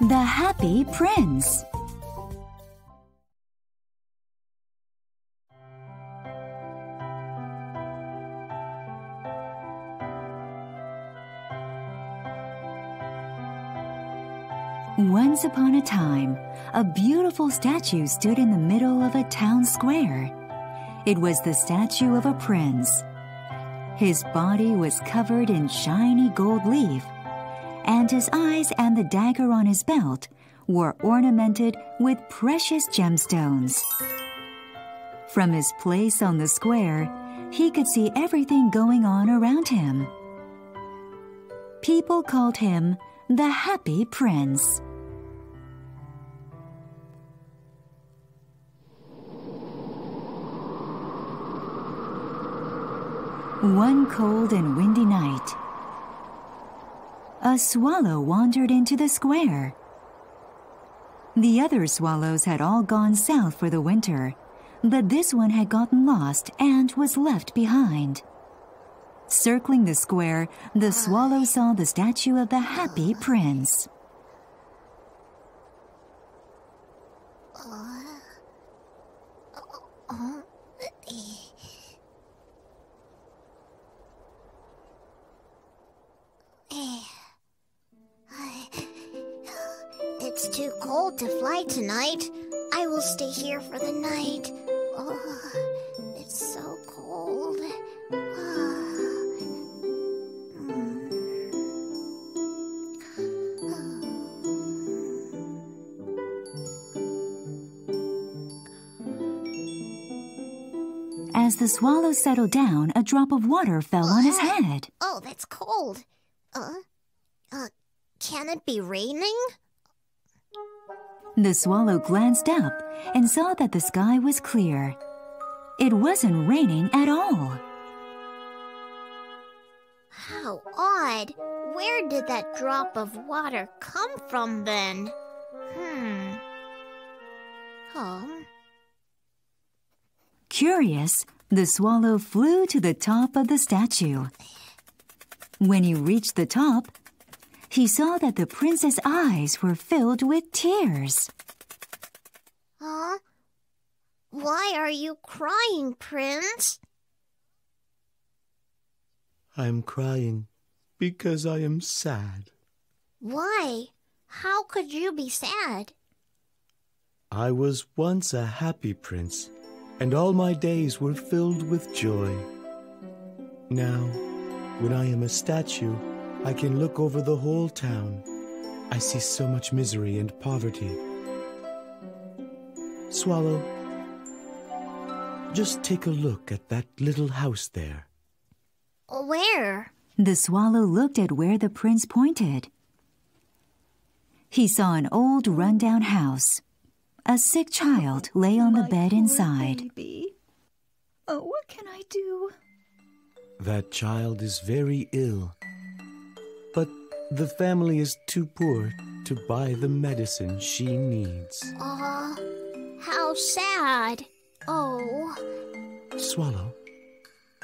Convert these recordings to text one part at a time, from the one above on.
The Happy Prince. Once upon a time, a beautiful statue stood in the middle of a town square. It was the statue of a prince. His body was covered in shiny gold leaf, and his eyes and the dagger on his belt were ornamented with precious gemstones. From his place on the square, he could see everything going on around him. People called him the Happy Prince. One cold and windy night, a swallow wandered into the square. The other swallows had all gone south for the winter, but this one had gotten lost and was left behind. Circling the square, the swallow saw the statue of the Happy Prince. It's too cold to fly tonight. I will stay here for the night. Oh, it's so cold. As the swallow settled down, a drop of water fell on his head. Oh, that's cold. Can it be raining? The swallow glanced up and saw that the sky was clear. It wasn't raining at all. How odd. Where did that drop of water come from then? Curious, the swallow flew to the top of the statue. When he reached the top, he saw that the prince's eyes were filled with tears. Why are you crying, Prince? I'm crying because I am sad. Why? How could you be sad? I was once a happy prince, and all my days were filled with joy. Now, when I am a statue, I can look over the whole town. I see so much misery and poverty. Swallow, just take a look at that little house there. Where? The swallow looked at where the prince pointed. He saw an old run-down house. A sick child lay on the bed inside. Baby. Oh, what can I do? That child is very ill, but the family is too poor to buy the medicine she needs. How sad. Oh. Swallow,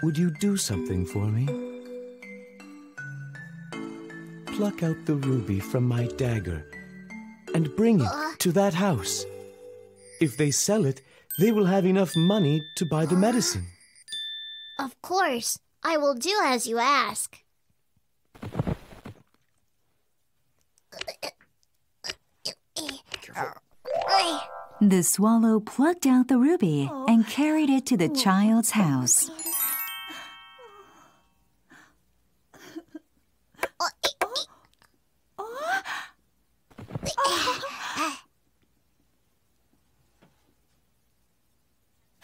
would you do something for me? Pluck out the ruby from my dagger and bring it to that house. If they sell it, they will have enough money to buy the medicine. Of course. I will do as you ask. The swallow plucked out the ruby and carried it to the child's house.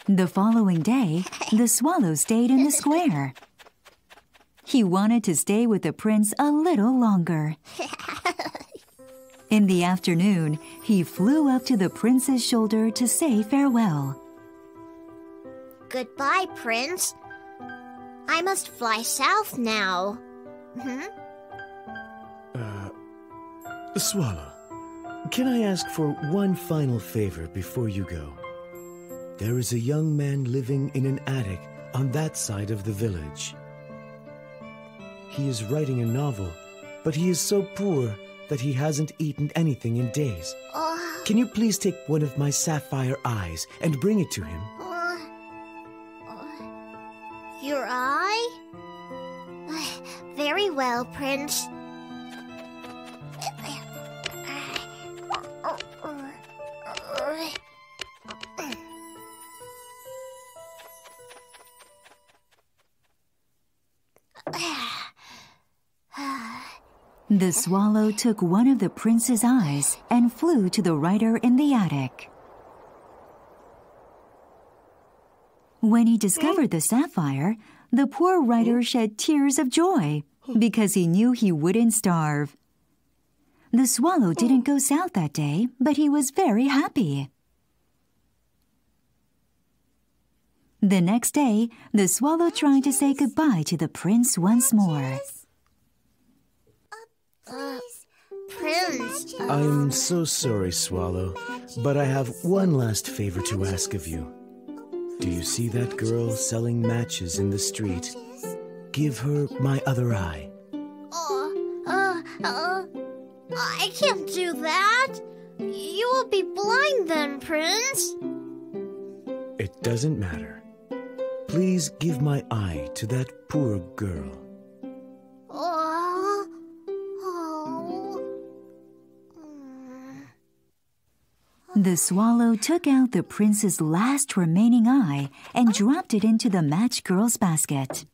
The following day, the swallow stayed in the square. He wanted to stay with the prince a little longer. In the afternoon, he flew up to the prince's shoulder to say farewell. Goodbye, Prince. I must fly south now. Swallow, can I ask for one final favor before you go? There is a young man living in an attic on that side of the village. He is writing a novel, but he is so poor that he hasn't eaten anything in days. Can you please take one of my sapphire eyes and bring it to him? Your eye? Very well, Prince. The swallow took one of the prince's eyes and flew to the writer in the attic. When he discovered the sapphire, the poor writer shed tears of joy because he knew he wouldn't starve. The swallow didn't go south that day, but he was very happy. The next day, the swallow tried to say goodbye to the prince once more. Prince. I'm so sorry, Swallow, but I have one last favor to ask of you. Do you see that girl selling matches in the street? Give her my other eye. I can't do that. You will be blind then, Prince. It doesn't matter. Please give my eye to that poor girl. The swallow took out the prince's last remaining eye and dropped it into the match girl's basket.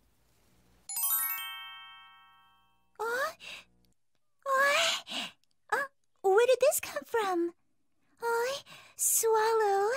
Where did this come from? Swallow,